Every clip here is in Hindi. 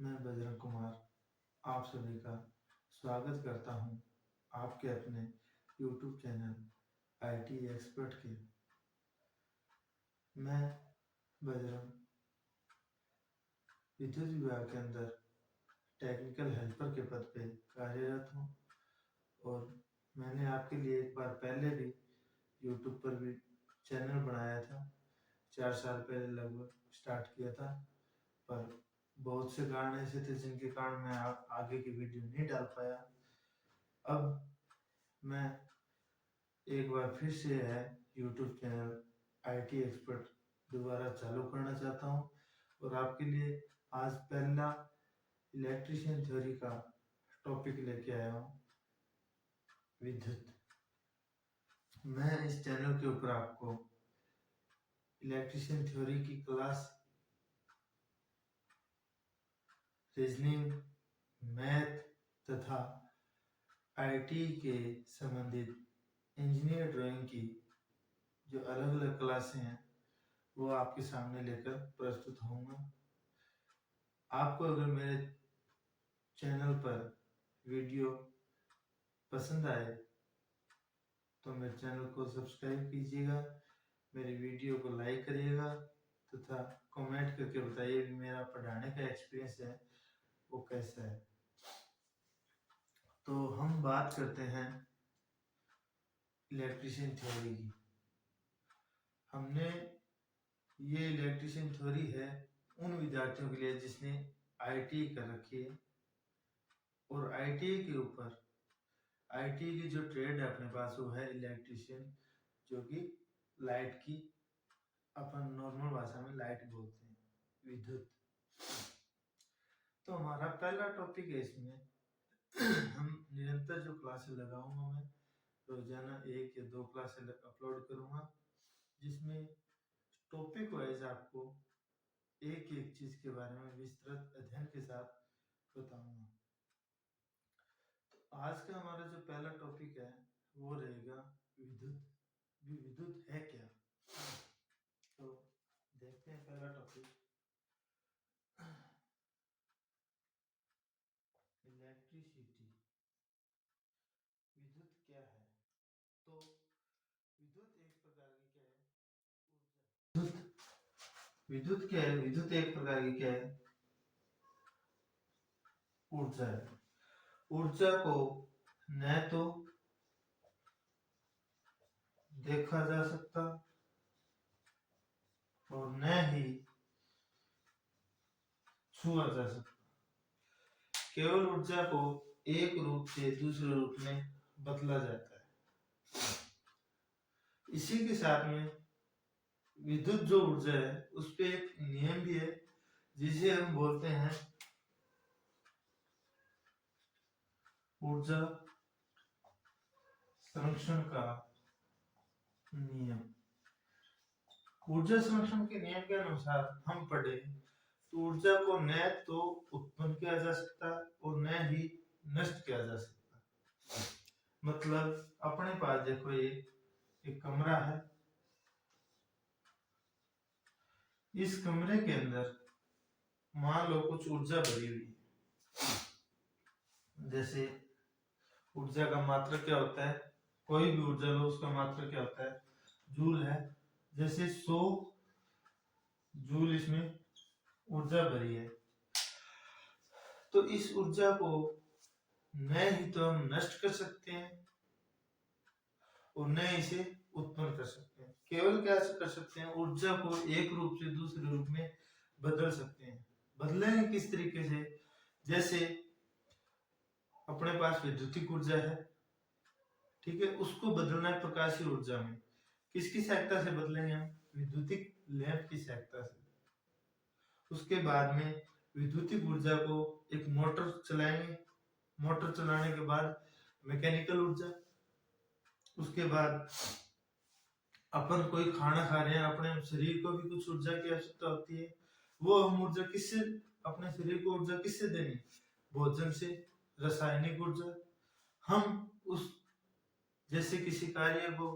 मैं बजरंग कुमार आप सभी का स्वागत करता हूं आपके अपने YouTube चैनल IT एक्सपर्ट के। मैं बजरंग विद्युत विभाग के अंदर टेक्निकल हेल्पर के पद पे कार्यरत हूं और मैंने आपके लिए एक बार पहले भी YouTube पर भी चैनल बनाया था। 4 साल पहले लगभग स्टार्ट किया था, पर बहुत से कारण ऐसे थे जिनके कारण मैं आगे की वीडियो नहीं डाल पाया। अब मैं एक बार फिर से है YouTube चैनल IT एक्सपर्ट दोबारा चालू करना चाहता हूं और आपके लिए आज पहला इलेक्ट्रिशियन थ्योरी का टॉपिक लेके आया हूं, विद्युत। मैं इस चैनल के ऊपर आपको इलेक्ट्रिशियन थ्योरी की क्लास, रीजनिंग, मैथ तथा IT के संबंधित इंजीनियर ड्राइंग की जो अलग अलग क्लासें हैं वो आपके सामने लेकर प्रस्तुत होऊंगा। आपको अगर मेरे चैनल पर वीडियो पसंद आए तो मेरे चैनल को सब्सक्राइब कीजिएगा, मेरी वीडियो को लाइक करिएगा तथा कमेंट करके बताइए कि मेरा पढ़ाने का एक्सपीरियंस है वो कैसा है। तो हम बात करते हैं इलेक्ट्रिशियन थ्योरी की। हमने ये इलेक्ट्रिशियन थ्योरी है उन विद्यार्थियों के लिए जिसने IIT कर रखी है और IIT के ऊपर IIT की जो ट्रेड है अपने पास वो है इलेक्ट्रिशियन, जो कि लाइट की, अपन नॉर्मल भाषा में लाइट बोलते हैं, विद्युत। तो हमारा पहला टॉपिक है इसमें हम निरंतर जो क्लासेस लगाऊंगा, मैं रोजाना 1 या 2 क्लासेस अपलोड करूंगा जिसमें टॉपिक वाइज आपको एक एक चीज के बारे में विस्तृत अध्ययन के साथ बताऊंगा। तो आज का हमारा जो पहला टॉपिक है वो रहेगा विद्युत। विद्युत है क्या? तो देखते हैं पहला टॉपिक, इलेक्ट्रिसिटी। विद्युत क्या है? तो विद्युत एक प्रकार की क्या है? ऊर्जा। विद्युत क्या है? विद्युत एक प्रकार की क्या है? ऊर्जा है। ऊर्जा को न तो देखा जा सकता और न ही छुआ जा सकता। केवल ऊर्जा को एक रूप से दूसरे रूप में बदला जाता है। इसी के साथ में विद्युत जो ऊर्जा है उस पे एक नियम भी है जिसे हम बोलते हैं ऊर्जा संरक्षण का नियम। ऊर्जा संरक्षण के नियम के अनुसार हम पढ़े तो ऊर्जा को न तो उत्पन्न किया जा सकता और न ही नष्ट किया जा सकता। मतलब अपने पास देखो एक कमरा है, इस कमरे के अंदर मान लो कुछ ऊर्जा भरी हुई है। जैसे ऊर्जा का मात्रा क्या होता है, कोई भी ऊर्जा लो उसका मात्रा क्या होता है, जूल है। जैसे 100 जूल इसमें ऊर्जा भरी है, तो इस ऊर्जा को न ही तो हम नष्ट कर सकते हैं और न इसे उत्पन्न कर सकते हैं। केवल क्या कर सकते हैं, ऊर्जा को एक रूप से दूसरे रूप में बदल सकते हैं। बदलेंगे किस तरीके से? जैसे अपने पास विद्युतिक ऊर्जा है, ठीक है, उसको बदलना है प्रकाशीय ऊर्जा में। किसकी सहायता से बदलेंगे हम? विद्युतिक लैंप की सहायता से। उसके बाद में विद्युतिक ऊर्जा को एक मोटर चलाएंगे, मोटर चलाने के बाद मैकेनिकल ऊर्जा। उसके बाद अपन कोई खाना खा रहे हैं, अपने शरीर को भी कुछ ऊर्जा की आवश्यकता होती है। वो हम ऊर्जा किससे, अपने शरीर को ऊर्जा किससे देनी? भोजन से, रासायनिक ऊर्जा। हम उस जैसे किसी कार्य को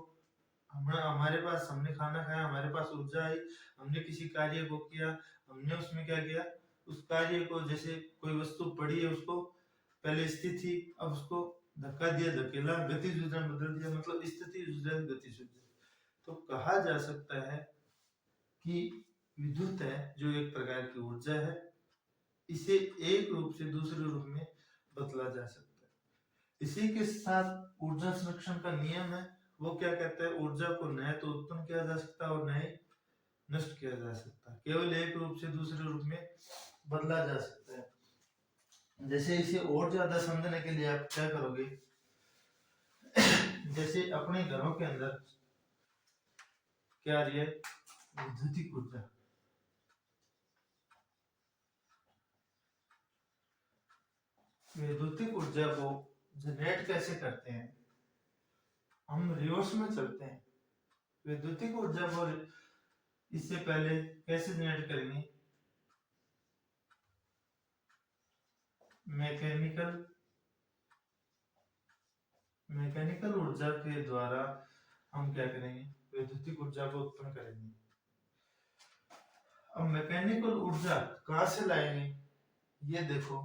हमारे पास, हमने खाना खाया, हमारे पास ऊर्जा आई, हमने किसी कार्य को किया, हमने उसमें क्या किया, उस कार्य को, जैसे कोई वस्तु पड़ी है उसको पहले स्थिति थी, अब उसको धक्का दिया, धकेला, गतिज ऊर्जा में बदल दिया, मतलब स्थिति ऊर्जा गतिज ऊर्जा। तो कहा जा सकता है कि विद्युत है जो एक प्रकार की ऊर्जा है, इसे एक रूप से दूसरे रूप में बदला जा सकता है। इसी के साथ ऊर्जा संरक्षण का नियम है, वो क्या कहता है, ऊर्जा को न तो उत्पन्न किया जा सकता और न ही नष्ट किया जा सकता, केवल एक रूप से दूसरे रूप में बदला जा सकता है। जैसे इसे और ज्यादा समझने के लिए आप क्या करोगे, जैसे अपने घरों के अंदर क्या आ रही है, विद्युतिक ऊर्जा। विद्युतिक ऊर्जा को जनरेट कैसे करते हैं, हम रिवर्स में चलते हैं। विद्युतिक ऊर्जा को इससे पहले कैसे जनरेट करेंगे, मैकेनिकल ऊर्जा के द्वारा हम क्या करेंगे, विद्युतिक ऊर्जा को उत्पन्न करेंगे। अब मैकेनिकल ऊर्जा कहां से लाएंगे, ये देखो,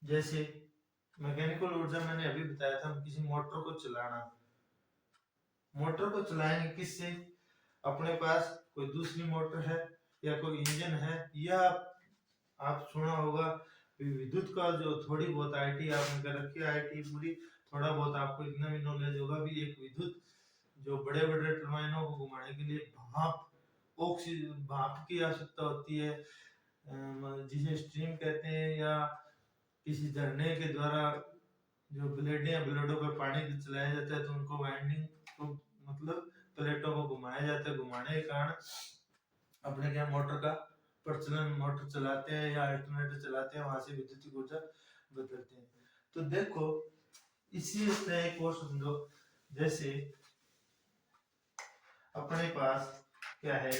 जैसे मैकेनिकल ऊर्जा मैंने अभी बताया था, हम किसी मोटर को चलाना, मोटर को चलाएंगे किससे, अपने पास कोई दूसरी मोटर है या कोई इंजन है, या आप सुना होगा विद्युत का जो थोड़ी बहुत आईटी आपने कर रखी है, आईटी पूरी, थोड़ा बहुत आपको इतना भी नॉलेज होगा भी, एक विद्युत जो बड़े बड़े टर्बाइनों को घुमाने के लिए भाप की आवश्यकता होती है, जिसे स्ट्रीम कहते हैं, या किसी झरने के द्वारा जो ब्लेडों पे पानी चलाया जाता है, तो उनको वाइंडिंग को मतलब प्लेटों को घुमाया जाता है, घुमाने के कारण अपने क्या मोटर का प्रचलन, मोटर चलाते हैं या अल्टरनेटर चलाते हैं, वहां से विद्युत ऊर्जा बदलते हैं। तो देखो इसी तरह एक और समझो, जैसे अपने पास क्या है,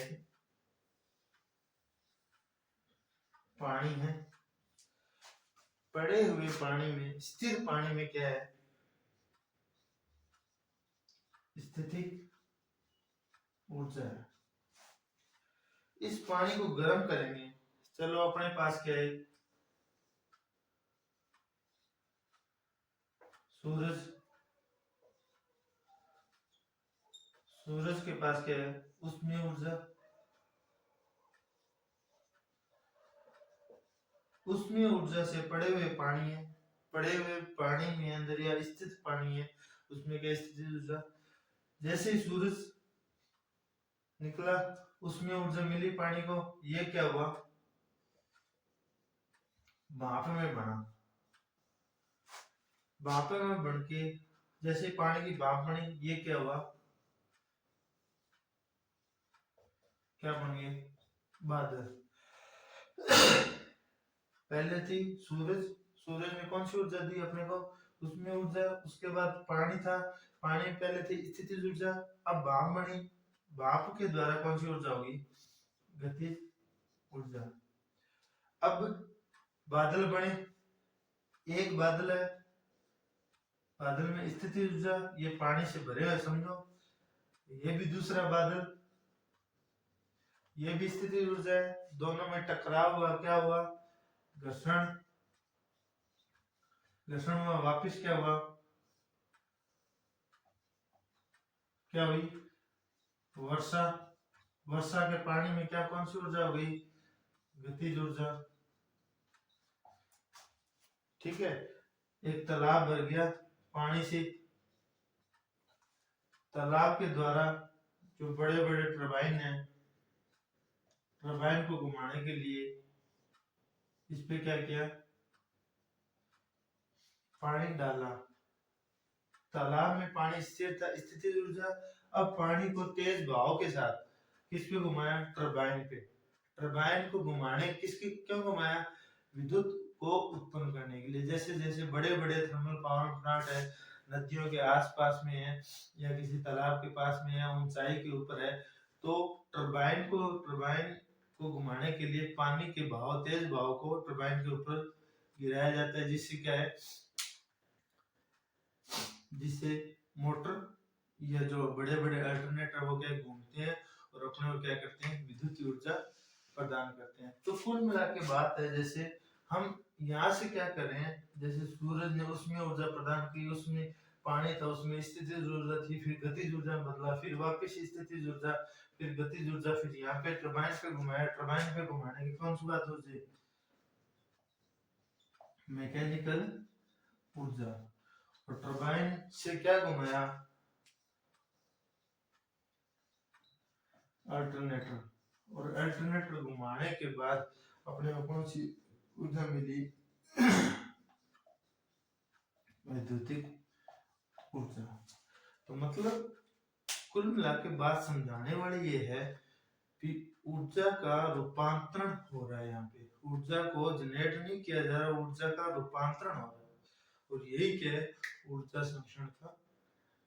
पानी है, पड़े हुए पानी में, स्थिर पानी में क्या है, स्थितिक ऊर्जा है। इस पानी को गर्म करेंगे, चलो अपने पास क्या है, सूरज, सूरज के पास क्या है, उसमें ऊर्जा, उसमें ऊर्जा से पड़े हुए पानी है, पड़े हुए पानी में अंदर या स्थित पानी है, उसमें क्या स्थिति ऊर्जा, जैसे ही सूरज निकला उसमें ऊर्जा मिली पानी को, ये क्या हुआ, भाप में बना, भाप में बन के जैसे पानी की भाप बनी, ये क्या हुआ, क्या बन गए, बादल। पहले थी सूरज, सूरज में कौन सी ऊर्जा दी अपने को, उसमें ऊर्जा, उसके बाद पानी था, पानी पहले थी स्थितिज ऊर्जा, अब भाप बनी, भाप के द्वारा कौन सी ऊर्जा होगी, गतिज ऊर्जा। अब बादल बने, एक बादल है, बादल में स्थिति ऊर्जा, ये पानी से भरे हुए समझो, ये भी दूसरा बादल, ये भी स्थिति ऊर्जा है, दोनों में टकराव हुआ, क्या हुआ, घर्षण, घर्षण हुआ, वापिस क्या हुआ, क्या हुई, वर्षा, वर्षा के पानी में क्या कौन सी ऊर्जा हो गई, गतिज ऊर्जा। ठीक है, एक तालाब भर गया पानी से, तालाब के द्वारा जो बड़े बड़े टरबाइन है, टरबाइन को घुमाने के लिए इस पे क्या किया, पानी डाला, तालाब में पानी स्थिर था, स्थितिज ऊर्जा। अब पानी को तेज बहाव के साथ किस पे घुमाया, टरबाइन पे, टरबाइन को घुमाने किसकी क्यों घुमाया, विद्युत को उत्पन्न करने के लिए। जैसे जैसे बड़े बड़े थर्मल पावर प्लांट है, नदियों के आसपास में है या किसी तालाब के पास में है, ऊंचाई के ऊपर है, तो टरबाइन को घुमाने के लिए पानी के बहाव, तेज बहाव को टरबाइन के ऊपर गिराया जाता है, जिससे क्या है, जिससे मोटर या जो बड़े बड़े अल्टरनेटर वो क्या घूमते हैं और अपने को क्या करते हैं, विद्युत ऊर्जा प्रदान करते हैं। तो कुल मिला के बात है, जैसे हम यहाँ से क्या कर रहे हैं, जैसे सूरज ने उसमें ऊर्जा प्रदान की, उसमें पानी था, उसमें स्थितिज ऊर्जा थी, फिर गतिज ऊर्जा में बदला, फिर वापस स्थितिज ऊर्जा, फिर गतिज ऊर्जा, फिर यहाँ पे टरबाइन पे घुमाया, टरबाइन पे घुमाने की कौन सी बात हो जाए, मैकेनिकल ऊर्जा। और टरबाइन से क्या घुमाया, अल्टरनेटर, और अल्टरनेटर घुमाने के बाद अपने को कौन सी ऊर्जा मिली, वैद्युतिक ऊर्जा। तो मतलब कुल मिला के बात समझाने वाली ये है कि ऊर्जा का रूपांतरण हो रहा है, यहाँ पे ऊर्जा को जनरेट नहीं किया जा रहा, ऊर्जा का रूपांतरण हो रहा है, और यही क्या है, ऊर्जा संरक्षण का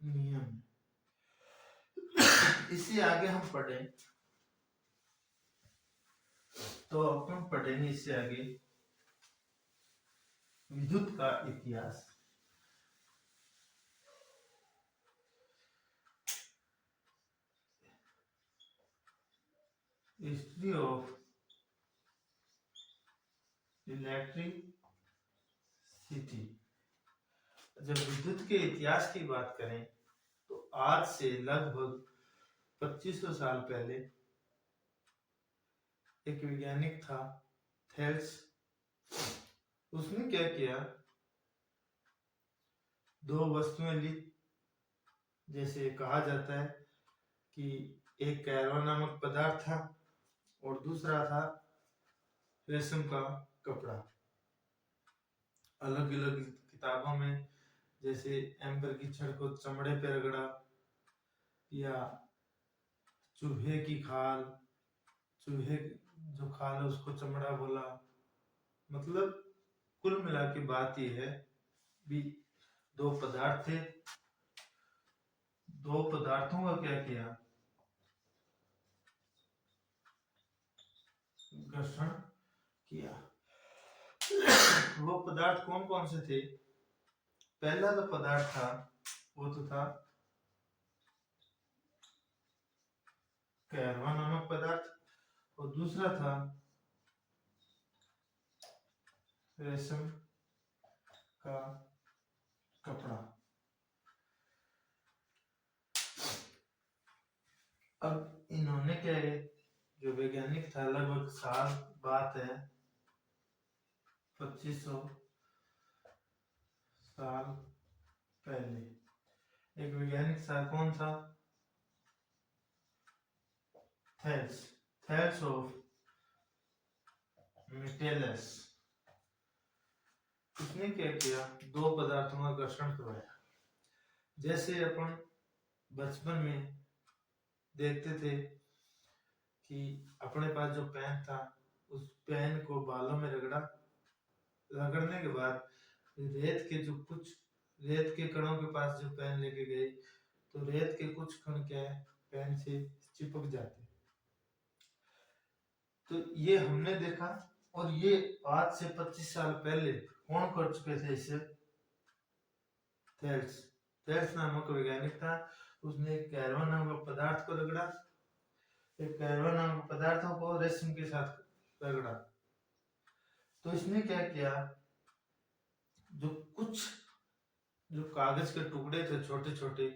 नियम है। इससे आगे हम पढ़े तो अपन पढ़ेंगे इससे आगे विद्युत का इतिहास। History of electricity. जब विद्युत के इतिहास की बात करें तो आज से लगभग 2500 साल पहले एक वैज्ञानिक था, थेल्स। उसने क्या किया, दो वस्तुएं ली, जैसे कहा जाता है कि एक कैरवा नामक पदार्थ था और दूसरा था रेशम का कपड़ा। अलग अलग किताबों में जैसे एम्बर की छड़ को चमड़े पे रगड़ा, या चूहे की खाल, चूहे जो खाल है उसको चमड़ा बोला। मतलब कुल मिला के बात यह है भी दो पदार्थ थे, दो पदार्थों का क्या किया, घर्षण किया। वो पदार्थ कौन कौन से थे, पहला जो पदार्थ था वो तो था कैरवा नामक पदार्थ, और दूसरा था रेशम का कपड़ा। अब इन्होंने क्या है, जो वैज्ञानिक था, लगभग साल बात है 2500 साल पहले एक वैज्ञानिक था, कौन था, थेल्स, थेल्स ऑफ मिटेलस। उसने क्या किया, दो पदार्थों का घर्षण करवाया। जैसे अपन बचपन में देखते थे कि अपने पास जो पेन था, उस पेन को बालों में रगड़ा, रगड़ने के बाद रेत के जो कुछ रेत के कणों के पास जो पेन लेके गए, तो रेत के कुछ कण क्या है, पेन से चिपक जाते। तो ये हमने देखा, और ये आज से 25 साल पहले कौन कर चुके थे इसे, थेल्स। थेल्स नामक वैज्ञानिक था, उसने कैरवा नामक पदार्थ को रगड़ा, एक कैरवा नामक पदार्थों को रेशम के साथ रगड़ा। तो इसने क्या किया, जो कुछ जो कागज के टुकड़े थे छोटे छोटे,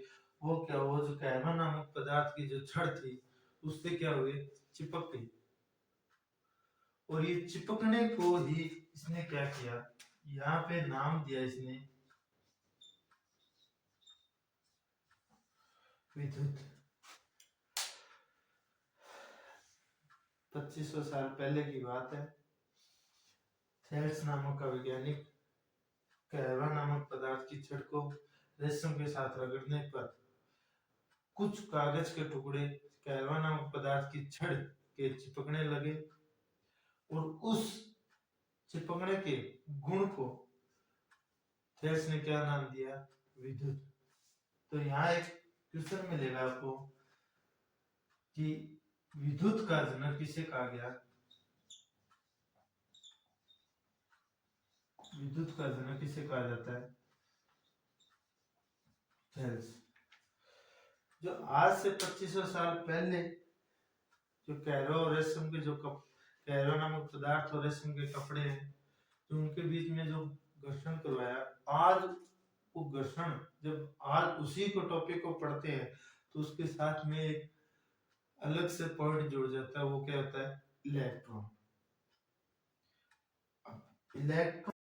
वो क्या, वो जो कैरवा नामक पदार्थ की जो छड़ थी उससे क्या हुए, चिपक गई। और ये चिपकने को ही इसने क्या किया, यहाँ पे नाम दिया इसने विद्युत। 2500 साल पहले की बात है, थेल्स नामक का वैज्ञानिक कैरवा नामक पदार्थ की छड़ को रेशम के साथ रगड़ने पर कुछ कागज के टुकड़े कैरवा नामक पदार्थ की छड़ के चिपकने लगे, और उस चिपकने के गुण को थेल्स ने क्या नाम दिया, विद्युत। तो यहाँ एक क्वेश्चन मिलेगा आपको कि विद्युत का जनक किसे कहा गया, विद्युत का जनक किसे कहा जाता है, थेल्स। जो आज से 2500 साल पहले जो कैरवा और रेशम के जो कैरो नामक पदार्थ और रेशम के कपड़े हैं, तो उनके बीच में जो घर्षण करवाया, आज वो घर्षण जब आज उसी को टॉपिक को पढ़ते हैं तो उसके साथ में एक अलग से पॉइंट जुड़ जाता है, वो क्या होता है, इलेक्ट्रॉन। इलेक्ट्रॉन